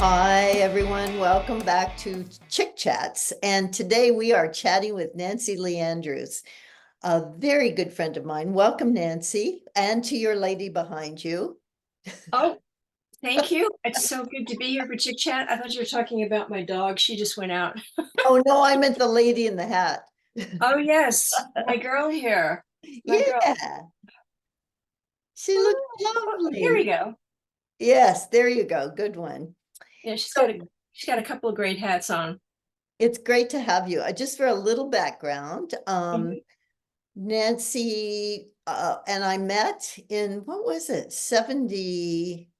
Hi, everyone. Welcome back to Chick Chats. And today we are chatting with Nancy Lee Andrews, a very good friend of mine. Welcome, Nancy, and to your lady behind you. Oh, thank you. It's so good to be here for Chick Chat. I thought you were talking about my dog. She just went out. Oh, no, I meant the lady in the hat. Oh, yes, my girl here. My girl. Yeah, she looks Oh, here we lovely. go. Yes, there you go. Good one. Yeah, So she's got a couple of great hats on. it's great to have you. Just for a little background, Mhm. Nancy and I met in, what was it, 70?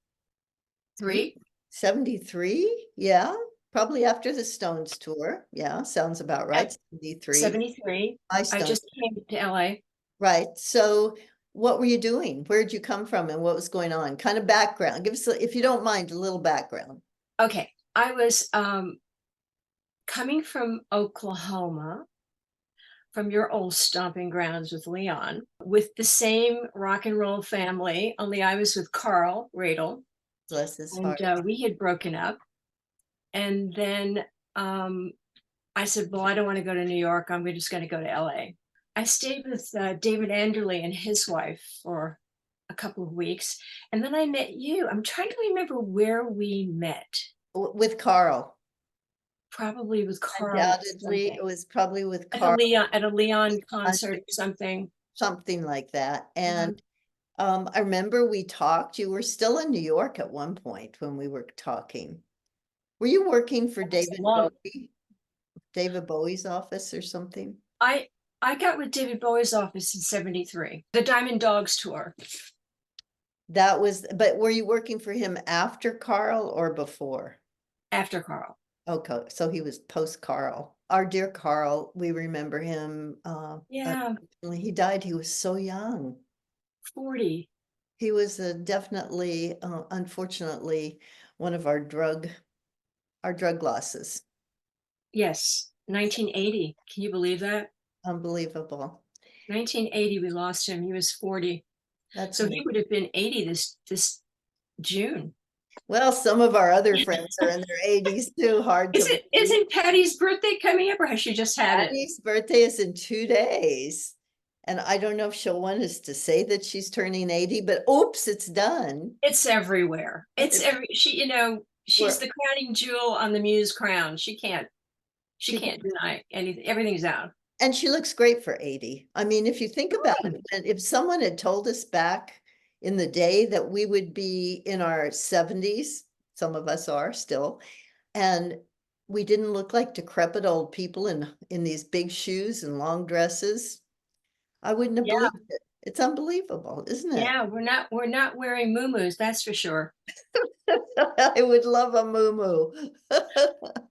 3, 73, yeah, probably after the Stones tour. Yeah, sounds about right. yep, 73. 73. I I Stones, just came to LA. right. So what were you doing? Where'd you come from and what was going on? Kind of background. Give us, if you don't mind, a little background. Okay, I was coming from Oklahoma, from your old stomping grounds with Leon, with the same rock and roll family, only I was with Carl Radel, Bless his and heart. we had broken up. And then um, I said, well, I don't want to go to New York. I'm just going to go to LA. I stayed with David Anderley and his wife for a couple of weeks. And then I met you. I'm trying to remember where we met. With Carl. Probably with Carl or Undoubtedly, it something. was probably with At a Carl, Leon concert or something. something like that. Mhm. And I remember we talked. You were still in New York at one point when we were talking. Were you working for That's David long. Bowie? David Bowie's office or something? I I got with David Bowie's office in 73, the Diamond Dogs tour, That was, but were you working for him after Carl or before? after Carl. Okay, so he was post Carl. Our dear Carl, we remember him. Yeah, Unfortunately, he died. He was so young. 40. He was definitely, unfortunately, one of our drug losses. Yes, 1980. Can you believe that? Unbelievable. 1980, we lost him. He was 40. That's So he amazing. would have been 80 this June. Well, some of our other friends are in their 80s too. Hard to believe. Isn't Patty's birthday coming up or has she just had it? Patty's birthday is in 2 days. And I don't know if she'll want us to say that she's turning 80, but oops, it's done. It's everywhere. It's every she, she's We're, the crowning jewel on the Muse crown. She she can't deny anything. Everything's out. and she looks great for 80. I mean, if you think about it, and if someone had told us back in the day that we would be in our 70s, some of us are still, and we didn't look like decrepit old people in these big shoes and long dresses, I wouldn't have Yeah, believed it. It's unbelievable, isn't it? yeah. We're not wearing muumuus, that's for sure. I would love a muumuu.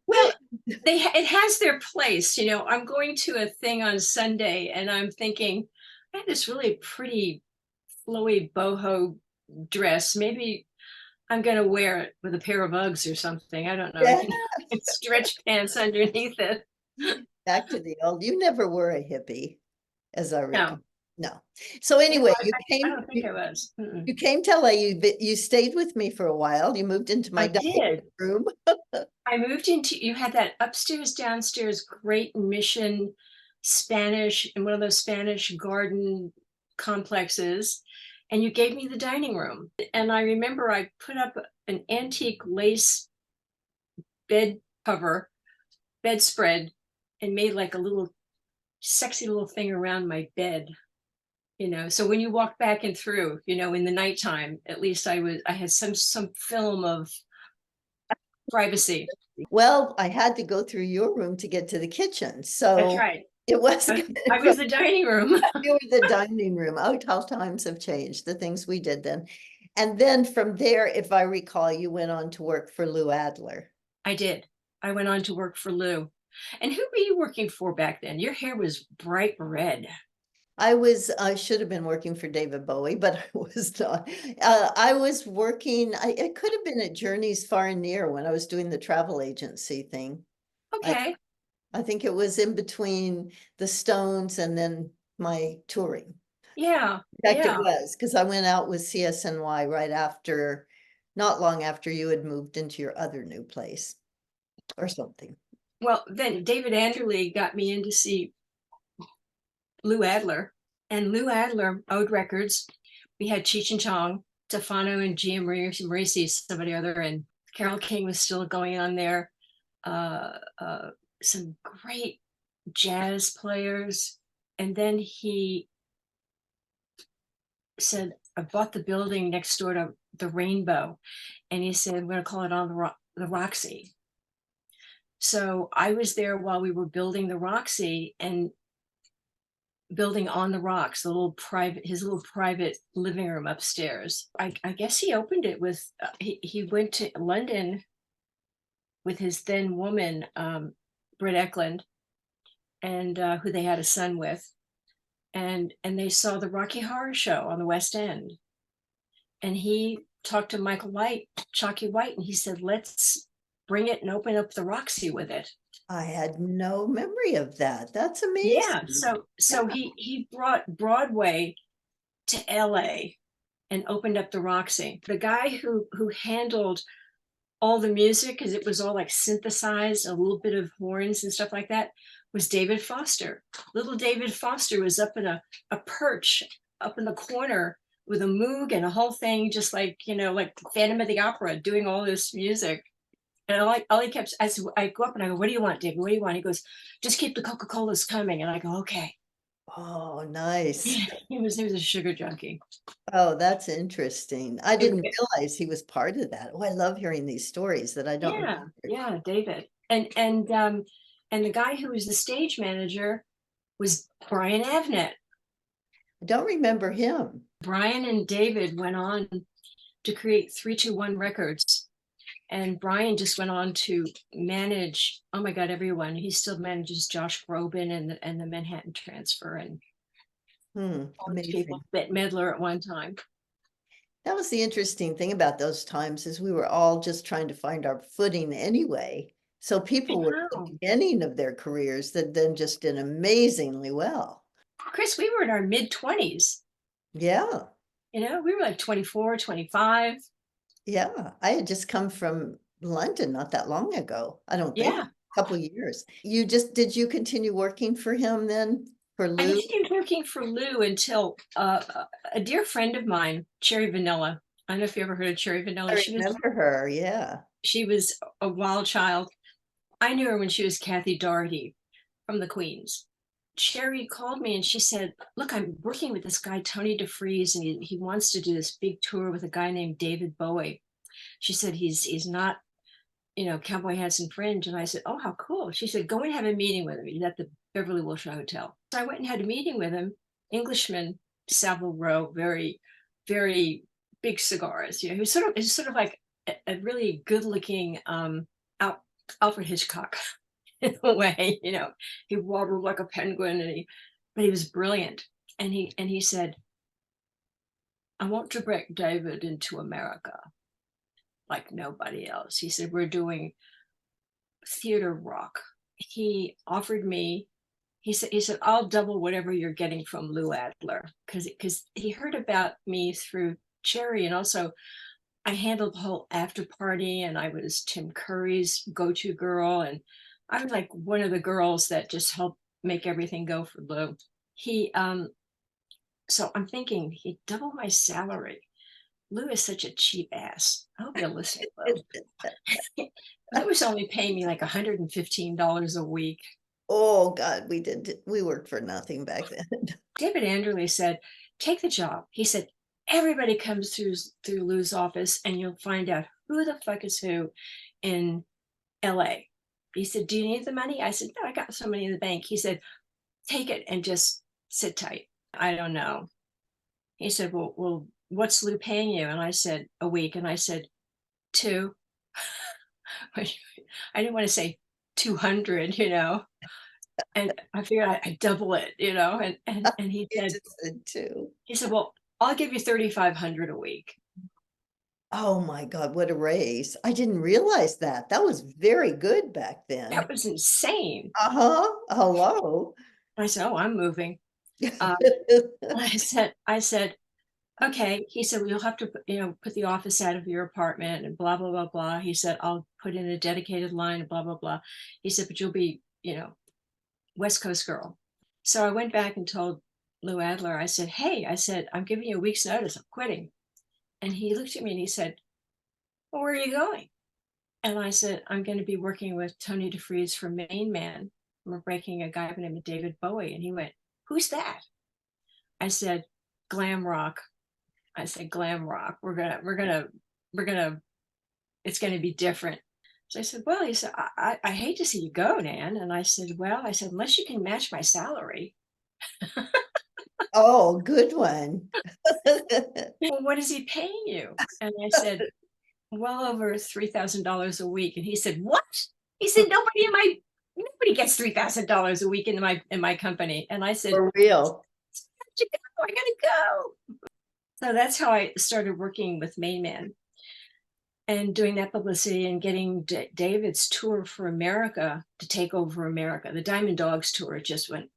Well, it has their place. I'm going to a thing on Sunday and I'm thinking, I had this really pretty flowy boho dress. Maybe I'm gonna wear it with a pair of Uggs or something. I don't know. Yeah, Stretch pants underneath it. back to the old. You never were a hippie, as I recall. No, No. So no, anyway, I don't think I was. Mm-mm. you came to LA. You stayed with me for a while. You moved into my I dining did. room. I moved into, you had that upstairs, downstairs, great mission Spanish, in one of those Spanish garden complexes, and you gave me the dining room. And I remember I put up an antique lace bed cover, bedspread, and made like a little sexy little thing around my bed. So when you walk back and through, in the nighttime, at least I had some film of privacy. Well, I had to go through your room to get to the kitchen. That's So right. it was I, kind I of, was the dining room. you were the dining room. Oh, how times have changed, the things we did then. And then from there, if I recall, you went on to work for Lou Adler. I did. I went on to work for Lou. And who were you working for back then? Your hair was bright red. I should have been working for David Bowie, but I was not. I was working, it could have been at Journeys Far and Near when I was doing the travel agency thing. I, Okay. I think it was in between the Stones and then my touring. Yeah. In fact, it Yeah. was because I went out with CSNY right after not long after you had moved into your other new place or something. Well, then David Anderle got me in to see Lou Adler, and Lou Adler owed records. We had Cheech and Chong, Stefano and Gia Morisi, somebody other, and Carole King was still going on there. Uh, uh, some great jazz players. And then he said, I bought the building next door to the Rainbow. And he said, we're going to call it on the Roxy. So I was there while we were building the Roxy and building on the rocks, his little private living room upstairs. I guess he opened it with, he went to London with his then woman, Britt Eklund, and who they had a son with. And they saw the Rocky Horror Show on the West End. And he talked to Michael White, Chalky White, and he said, let's bring it and open up the Roxy with it. I had no memory of that. That's Yeah. amazing. So he brought Broadway to LA and opened up the Roxy. The guy who handled all the music, because it was all like synthesized, a little bit of horns and stuff like that, was David Foster. Little David Foster was up in a perch up in the corner with a moog and a whole thing, just like, like Phantom of the Opera, doing all this music. And all he kept, I go up and I go, what do you want, David? What do you want? He goes, just keep the Coca-Colas coming. And I go, okay. Oh, nice. He was a sugar junkie. Oh, that's interesting. I didn't realize he was part of that. Oh, I love hearing these stories that I don't remember. Yeah, David. And the guy who was the stage manager was Brian Avnet. I don't remember him. Brian and David went on to create 321 Records. And Brian just went on to manage, oh my God, everyone. He still manages Josh Groban and the Manhattan Transfer and all these people. Amazing. Bette Midler at one time. That was the interesting thing about those times is we were all just trying to find our footing anyway. So people were at the beginning of their careers that then just did amazingly well. Chris, we were in our mid-20s. Yeah. We were like 24, 25. Yeah. I had just come from London not that long ago. I don't think. Yeah. A couple of years. Did you continue working for him then? For I Lou? continued working for Lou until a dear friend of mine, Cherry Vanilla. I don't know if you ever heard of Cherry Vanilla. I remember her, yeah. She was a wild child. I knew her when she was Kathy Doherty from the Queens. Cherry called me and she said, look, I'm working with this guy, Tony DeFries, and he wants to do this big tour with a guy named David Bowie. She said, he's not, Cowboy Hats and Fringe. And I said, oh, how cool. She said, go and have a meeting with him. He's at the Beverly Wilshire Hotel. So I went and had a meeting with him, Englishman, Savile Row, very, very big cigars. He was sort of like a really good looking Alfred Hitchcock in a way, he waddled like a penguin but he was brilliant. And he said, I want to break David into America like nobody else. He said, we're doing theater rock. He offered me, he said, I'll double whatever you're getting from Lou Adler. Because he heard about me through Cherry. And also I handled the whole after party and I was Tim Curry's go-to girl. And I was like one of the girls that just helped make everything go for Lou. So I'm thinking he'd double my salary. Lou is such a cheap ass. I hope you're listening, Lou. Lou was only paying me like $115 a week. Oh God, we worked for nothing back then. David Anderle said, take the job. He said, everybody comes through Lou's office and you'll find out who the fuck is who in LA. He said, do you need the money? I said, no, I got some money in the bank. He said, take it and just sit tight. I don't know. He said, well, what's Lou paying you? And I said, a week. And I said, 2. I didn't want to say 200, and I figured I'd double it, and he said, 2. He said, well, I'll give you 3,500 a week. Oh my God, what a raise. I didn't realize that. That was very good back then. That was insane. Hello. I said, oh, I'm moving. I said, Okay. He said, well, you'll have to, put the office out of your apartment and blah, blah, blah, blah. He said, I'll put in a dedicated line and blah, blah, blah. He said, but you'll be, West Coast girl. So I went back and told Lou Adler, I said, hey, I said, I'm giving you a week's notice. I'm quitting. And he looked at me and he said, well, where are you going? And I said, I'm going to be working with Tony DeFries for Main Man. We're breaking a guy by the name of David Bowie. And he went, who's that? I said, glam rock. I said, glam rock. It's gonna be different. So I said, well, he said, I hate to see you go, Nan. And I said, well, I said, unless you can match my salary. Oh, good one. Well, what is he paying you? And I said, well over $3,000 a week. And he said, what? He said, nobody gets $3,000 a week in my company. And I said, For real. I gotta go. So that's how I started working with Main Man and doing that publicity and getting David's tour for America to take over America. The Diamond Dogs tour just went,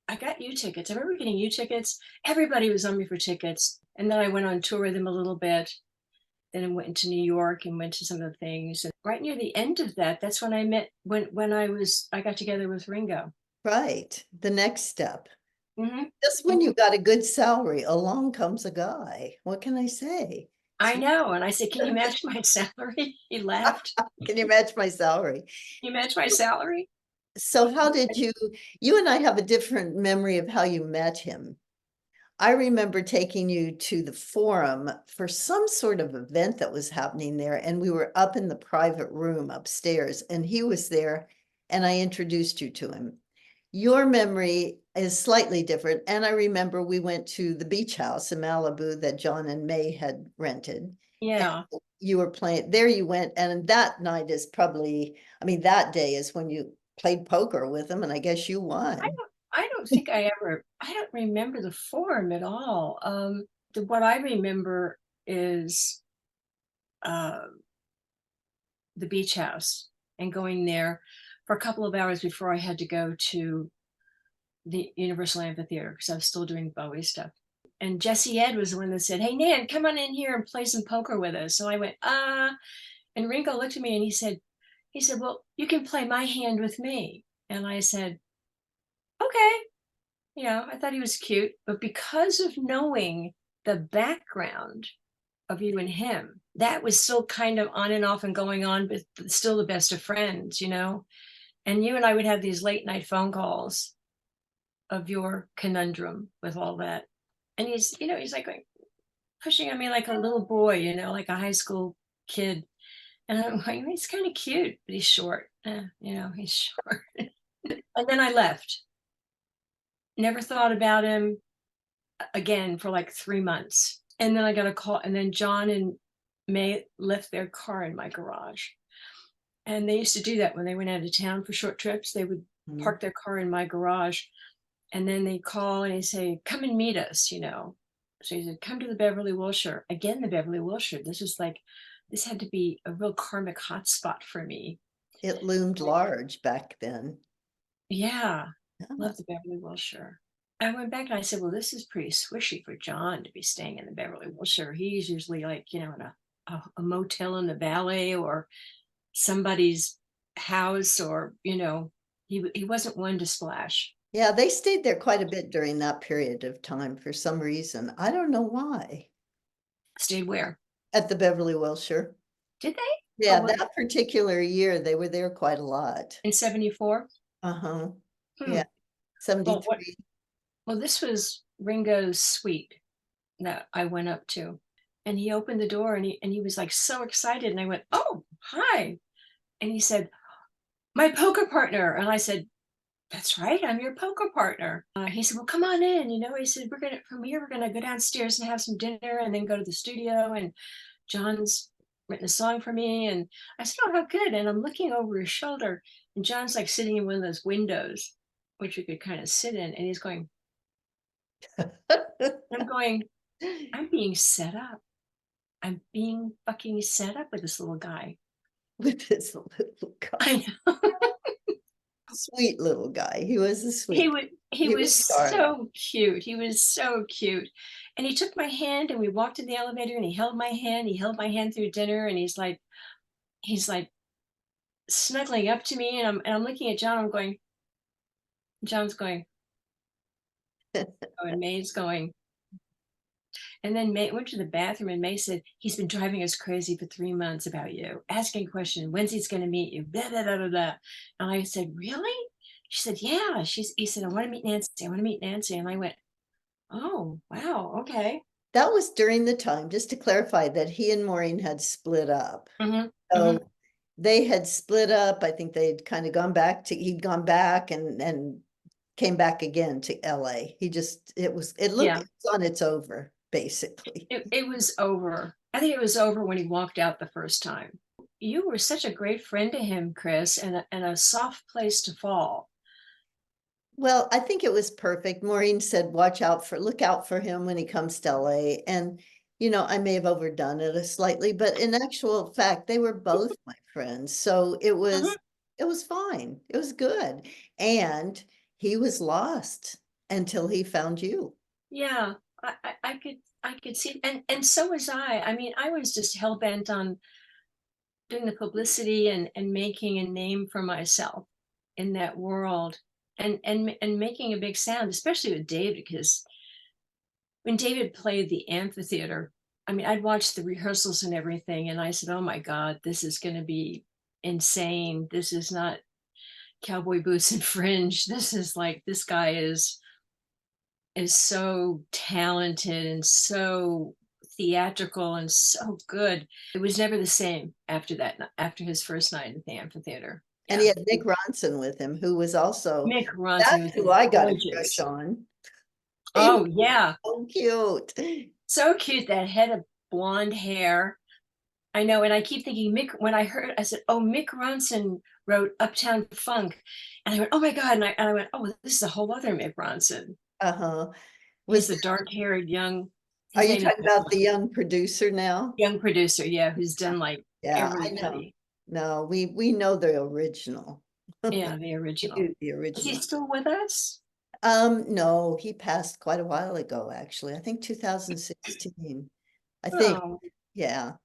I got you tickets. I remember getting you tickets. Everybody was on me for tickets. And then I went on tour with them a little bit. Then I went to New York and went to some of the things. And right near the end of that, that's when I met, when I got together with Ringo. Right. The next step. Mm-hmm. Just when you got a good salary, along comes a guy. What can I say? I know. And I said, can you match my salary? He laughed. Can you match my salary? Can you match my salary? So how did you and I have a different memory of how you met him. I remember taking you to the Forum for some sort of event that was happening there, and we were up in the private room upstairs, and he was there, and I introduced you to him. Your memory is slightly different, and I remember we went to the beach house in Malibu that John and May had rented. Yeah. You were playing there, you went, and that night is probably, I mean, that day is when you played poker with him, and I guess you I won. don't I don't think I don't remember the Forum at all. What I remember is uh, the beach house and going there for a couple of hours before I had to go to the Universal Amphitheater because I was still doing Bowie stuff. And Jesse Ed was the one that said, hey, Nan, come on in here and play some poker with us. So I went, and Ringo looked at me and he said, well, you can play my hand with me. And I said, okay. I thought he was cute, but because of knowing the background of you and him, that was still kind of on and off and going on, but still the best of friends. And you and I would have these late night phone calls of your conundrum with all that. And he's like pushing on me like a little boy, like a high school kid. And I'm like, he's kind of cute, but he's short. He's short. And then I left. Never thought about him again for like 3 months. And then I got a call, and then John and May left their car in my garage. And they used to do that when they went out of town for short trips. They would park their car in my garage, and then they call and they say, come and meet us. So he said, come to the Beverly Wilshire. Again, the Beverly Wilshire. This had to be a real karmic hotspot for me. It loomed large back then. Yeah. Yeah. Love the Beverly Wilshire. I went back and I said, well, this is pretty swishy for John to be staying in the Beverly Wilshire. He's usually like, in a motel in the valley or somebody's house, or, he wasn't one to splash. Yeah, they stayed there quite a bit during that period of time for some reason. I don't know why. Stayed where? At the Beverly Wilshire. Did they? Yeah, Oh, that particular year, they were there quite a lot. in 74? Uh-huh. Hmm. Yeah, Well, 73. well, this was Ringo's suite that I went up to. And he opened the door and he was like so excited. And I went, oh, hi. And he said, my poker partner. And I said, that's right, I'm your poker partner. He said, well, come on in. He said, from here, we're going to go downstairs and have some dinner and then go to the studio. And John's written a song for me. And I said, oh, how good. And I'm looking over his shoulder and John's like sitting in one of those windows, which you could kind of sit in. And he's going, I'm going, I'm being set up. I'm being fucking set up with this little guy. With this little guy. I know. Sweet little guy. He was a He sweet, was he he was was darling. so cute, he was so cute, and he took my hand, and we walked in the elevator, and he held my hand through dinner, and he's, like, snuggling up to me, and I'm looking at John, I'm going John's going, "Oh," and May's going, and then May went to the bathroom, and May said, "He's been driving us crazy for 3 months about you, asking questions, when's he's gonna meet you, blah, blah, blah, blah, blah." And I said, "Really?" She said, "Yeah." He said, "I wanna meet Nancy, I wanna meet Nancy," and I went, "Oh, wow, okay." That was during the time, just to clarify, that he and Maureen had split up. Mhm, mhm. So they had split up. I think they'd kind of gone back to, he'd gone back and came back again to LA. He just, it looked, Yeah, it's on its over, basically. it was over. I think it was over when he walked out the first time. You were such a great friend to him, Chris, and a soft place to fall. Well, I think it was perfect. Maureen said, look out for him when he comes to LA. And, I may have overdone it a slightly, but in actual fact, they were both my friends. So Mhm. it was fine. It was good. And he was lost until he found you. Yeah, I could see, and so was I. I mean, I was just hell bent on doing the publicity and making a name for myself in that world, and making a big sound, especially with David, because when David played the amphitheater, I mean, I'd watched the rehearsals and everything, and I said, "Oh my God, this is going to be insane. This is not cowboy boots and fringe. This is like this guy is so talented and so theatrical and so good." It was never the same after that, after his first night at the amphitheater. And he Yeah. had Nick Ronson with him, who was also, Mick Ronson that's was who I got a crush gorgeous. on. He was Oh, yeah. so cute. So cute, that head of blonde hair. I know, and I keep thinking Mick, when I heard, I said, "Oh, Mick Ronson wrote Uptown Funk." And I went, "Oh my God." And I went, "Oh, this is a whole other Mick Ronson." Uh-huh. He's Was, the dark-haired young, are his you name is talking about the young producer now? young producer, yeah, who's done like Yeah, I know. everybody. No, we know the original. Yeah, the We original. do the Is he original. still with us? No, he passed quite a while ago, actually. I think 2016. I think, Oh, yeah.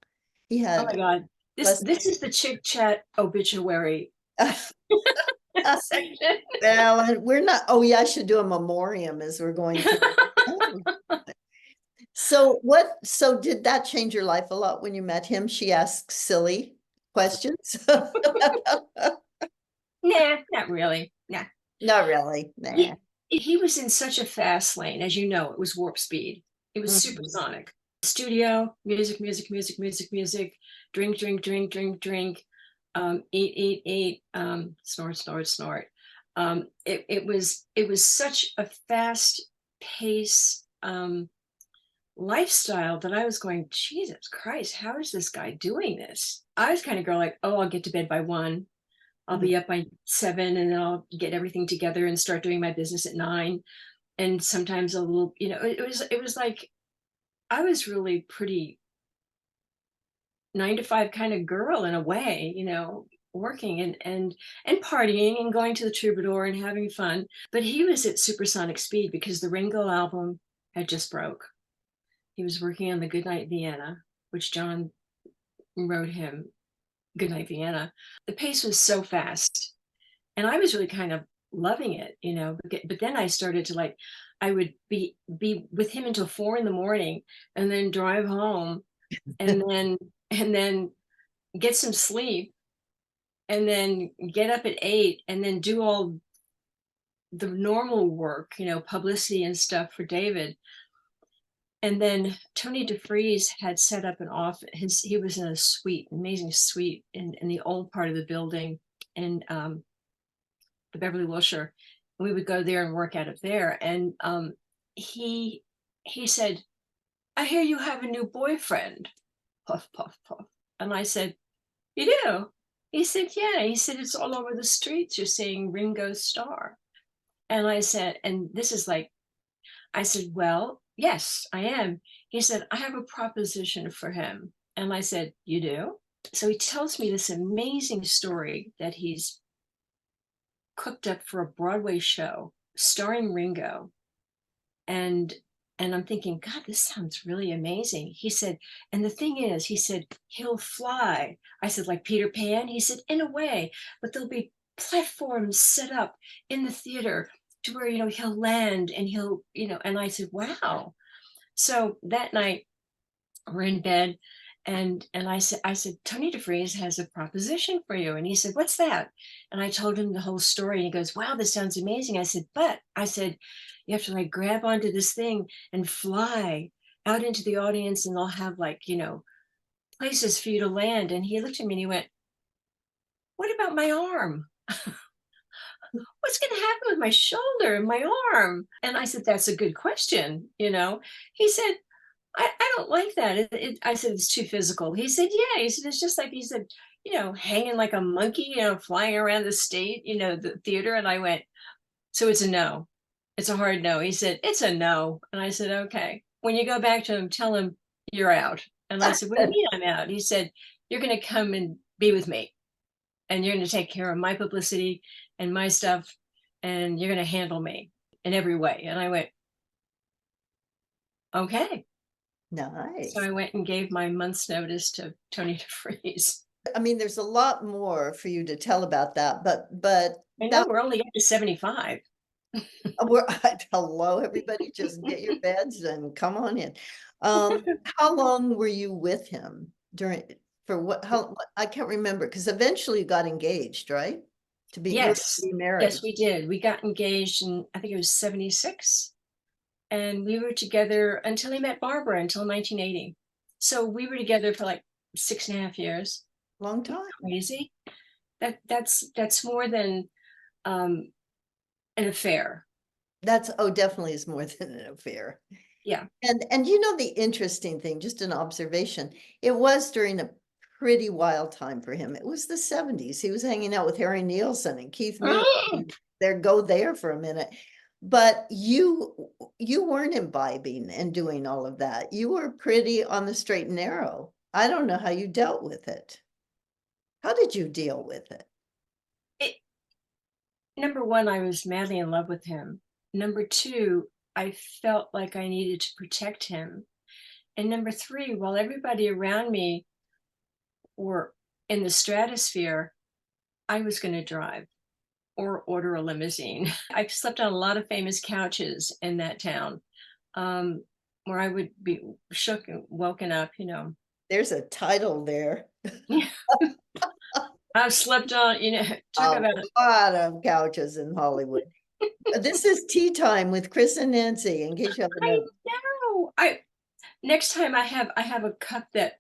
He oh my had God. This less. this is the Chick Chat obituary section. Well, and we're not, oh yeah, I should do a memoriam as we're going through. Oh. So did that change your life a lot when you met him? She asked silly questions. Nah, not really. Nah. Not really, nah. He was in such a fast lane, as you know, it was warp speed. It was Mhm. supersonic. Studio, music, music, music, music, music, drink, drink, drink, drink, drink, eat, eat, eat, snort, snort, snort. It was such a fast pace lifestyle that I was going, Jesus Christ, how is this guy doing this? I was kind of girl like, oh, I'll get to bed by 1. I'll Mhm. be up by 7, and then I'll get everything together and start doing my business at 9. And sometimes a little, it was like I was really pretty 9 to 5 kind of girl in a way, working and partying and going to the Troubadour and having fun. But he was at supersonic speed because the Ringo album had just broke. He was working on the Goodnight Vienna, which John wrote him. Goodnight Vienna. The pace was so fast, and I was really kind of loving it. But then I started to like, I would be with him until 4 in the morning, and then drive home, and then get some sleep, and then get up at 8, and then do all the normal work, publicity and stuff for David. And then Tony DeFries had set up an office. He was in a suite, amazing suite in the old part of the building, and the Beverly Wilshire. We would go there and work out of there. And he he said, "I hear you have a new boyfriend." Puff, puff, puff. And I said, "You do?" He said, "Yeah." He said, "It's all over the streets. You're saying Ringo Starr." And I said, and this is like, I said, "Well, yes, I am." He said, "I have a proposition for him." And I said, "You do?" So he tells me this amazing story that he's cooked up for a Broadway show starring Ringo. And I'm thinking, God, this sounds really amazing. He said, and the thing is, he said, he'll fly. I said, like Peter Pan? He said, in a way, but there'll be platforms set up in the theater to where, he'll land and he'll, and I said, wow. So that night we're in bed, and I said, Tony DeFries has a proposition for you. And he said, what's that? And I told him the whole story, and he goes, wow, this sounds amazing. I said, you have to like grab onto this thing and fly out into the audience, and they'll have like, places for you to land. And he looked at me and he went, what about my arm? What's going to happen with my shoulder and my arm? And I said, that's a good question. He said, I don't like that. I said, it's too physical. He said, yeah. He said, it's just like, he said, hanging like a monkey, flying around the state, the theater. And I went, so it's a no. It's a hard no. He said, it's a no. And I said, okay. When you go back to him, tell him you're out. And I said, what do you mean I'm out? He said, you're going to come and be with me, and you're going to take care of my publicity and my stuff, and you're going to handle me in every way. And I went, okay. So Nice. I went and gave my month's notice to Tony DeFries. I mean, there's a lot more for you to tell about that, but I know that we're only up to 75. we're hello, everybody, just get your beds and come on in. How long were you with him during for I can't remember because eventually you got engaged, right? You were to Yes. be married. Yes, we did. We got engaged in, I think it was 76. And we were together until he met Barbara until 1980. So we were together for like 6.5 years. Long time. Crazy. That's more than um, an affair. That's definitely is more than an affair. Yeah. And the interesting thing, just an observation, it was during a pretty wild time for him. It was the 70s. He was hanging out with Harry Nielsen and Keith Moon. Go there for a minute. But you weren't imbibing and doing all of that. You were pretty on the straight and narrow. I don't know how you dealt with it. How did you deal with it? It, number one, I was madly in love with him. Number two, I felt like I needed to protect him. And number three, while everybody around me were in the stratosphere, I was going to drive or order a limousine. I slept on a lot of famous couches in that town, where I would be shook and woken up. There's a title there. I've slept on, talk A about lot of couches in Hollywood. This is Tea Time with Chris and Nancy, in case you haven't I noticed. know. Next time I have a cup that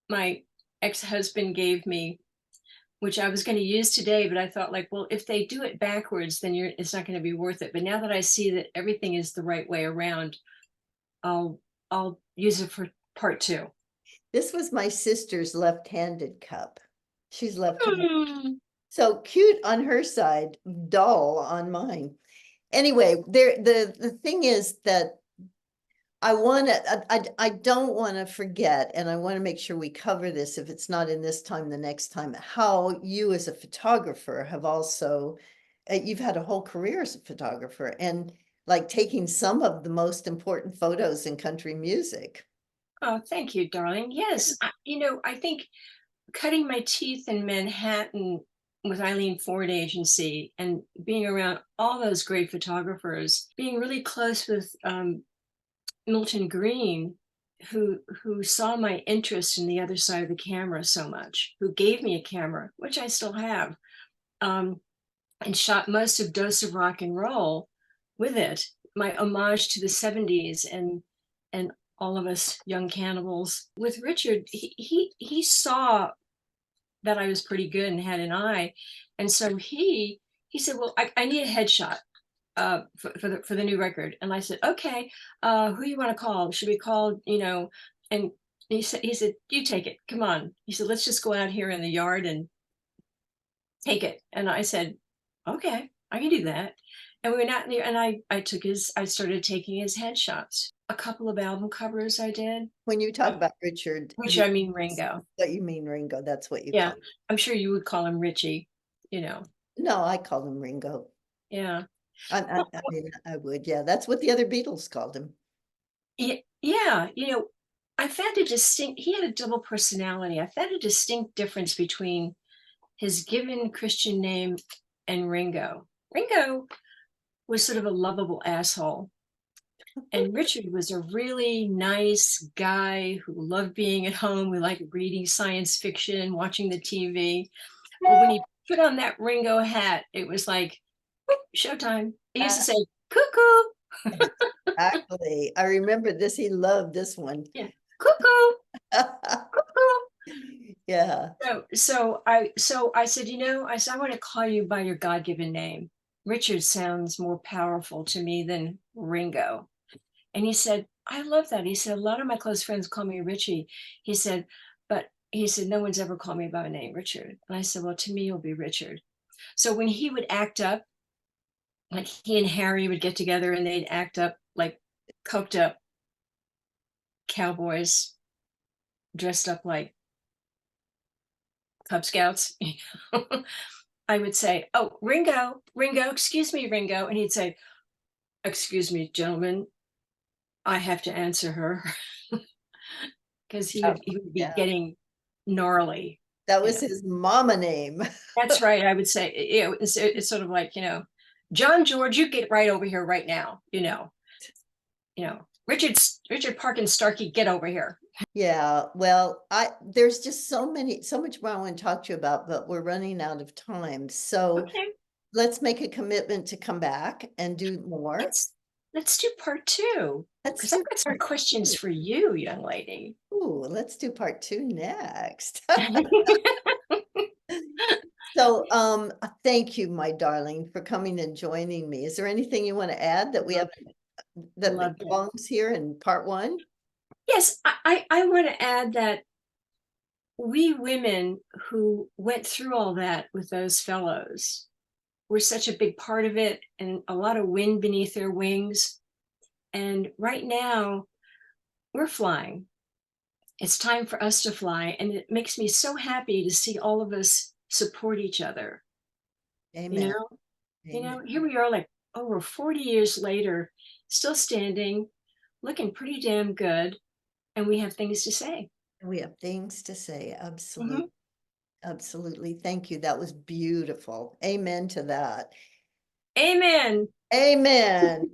my ex-husband gave me, which I was going to use today, but I thought like, well, if they do it backwards, then it's not going to be worth it. But now that I see that everything is the right way around, I'll use it for part two. This was my sister's left-handed cup. She's left-handed. Hmm. So cute on her side, dull on mine. Anyway, the thing is that I don't want to forget, and I want to make sure we cover this if it's not in this time, the next time, how you as a photographer have also, you've had a whole career as a photographer and like taking some of the most important photos in country music. Oh, thank you, darling. Yes, I think cutting my teeth in Manhattan with Eileen Ford Agency and being around all those great photographers, being really close with Milton Green, who saw my interest in the other side of the camera so much, who gave me a camera, which I still have, and shot most of Dose of Rock and Roll with it, my homage to the 70s and all of us young cannibals. With Richard, he saw that I was pretty good and had an eye. And so he said, well, I need a headshot for the new record. And I said, okay, who you want to call? Should we call, and he said, you take it. Come on. He said, let's just go out here in the yard and take it. And I said, okay, I can do that. And we went out there, and I started taking his headshots. A couple of album covers I did. When you talk about Richard, Which I mean Ringo. that you mean Ringo, that's what you Yeah, call I'm sure you would call him Richie, you know. No, I call him Ringo. Yeah. I mean, I would, yeah, that's what the other Beatles called him. Yeah, I found a distinct he had a double personality. I found a distinct difference between his given Christian name and Ringo. Ringo was sort of a lovable asshole, and Richard was a really nice guy who loved being at home, who liked reading science fiction, watching the TV. But when he put on that Ringo hat, it was like, "Whoop, showtime." He used to say, "Cuckoo." Exactly. I remember this. He loved this one. Yeah, "Cuckoo, cuckoo." Yeah. So I said, I want to call you by your God-given name. Richard sounds more powerful to me than Ringo. And he said, I love that. He said, a lot of my close friends call me Richie. He said, but he said, no one's ever called me by my name, Richard. And I said, well, to me, you'll be Richard. So when he would act up, like he and Harry would get together and they'd act up like coked up cowboys dressed up like Cub Scouts. I would say, oh, Ringo, Ringo, excuse me, Ringo. And he'd say, excuse me, gentlemen, I have to answer her. Because Oh, he would be yeah. getting gnarly, That you was know. his mama name. That's right. I would say, it's sort of like, John George, you get right over here right now, Richard Parkin Starkey, get over here. Yeah, well, there's just so much more I want to talk to you about, but we're running out of time. So Okay, let's make a commitment to come back and do more. let's do part two, Let's because I've do got some part questions two. for you, young lady. Ooh, let's do part two next. So, thank you, my darling, for coming and joining me. Is there anything you want to add that we have Loved it. that Loved it. belongs here in part one? Yes, I want to add that we women who went through all that with those fellows were such a big part of it and a lot of wind beneath their wings. And right now, we're flying. It's time for us to fly. And it makes me so happy to see all of us support each other. You Amen. know, Amen. here we are, like over 40 years later, still standing, looking pretty damn good. And we have things to say. We have things to say. Absolutely. Mhm. Absolutely. Thank you. That was beautiful. Amen to that. Amen. Amen.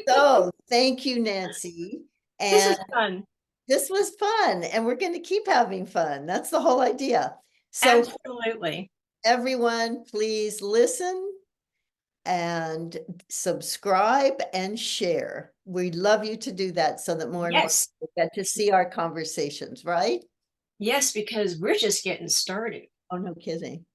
So thank you, Nancy. This And is fun. this was fun, and we're going to keep having fun. That's the whole idea. So Absolutely. everyone, please listen and subscribe and share. We'd love you to do that so that more and more Yes. people get to see our conversations, right? Yes, because we're just getting started. Oh, no kidding.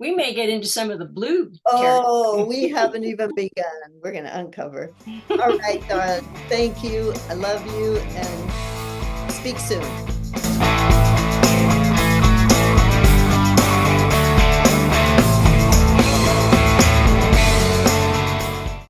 We may get into some of the blue Oh, territory. we haven't even begun. We're going to uncover. All right, darling. Thank you. I love you and speak soon.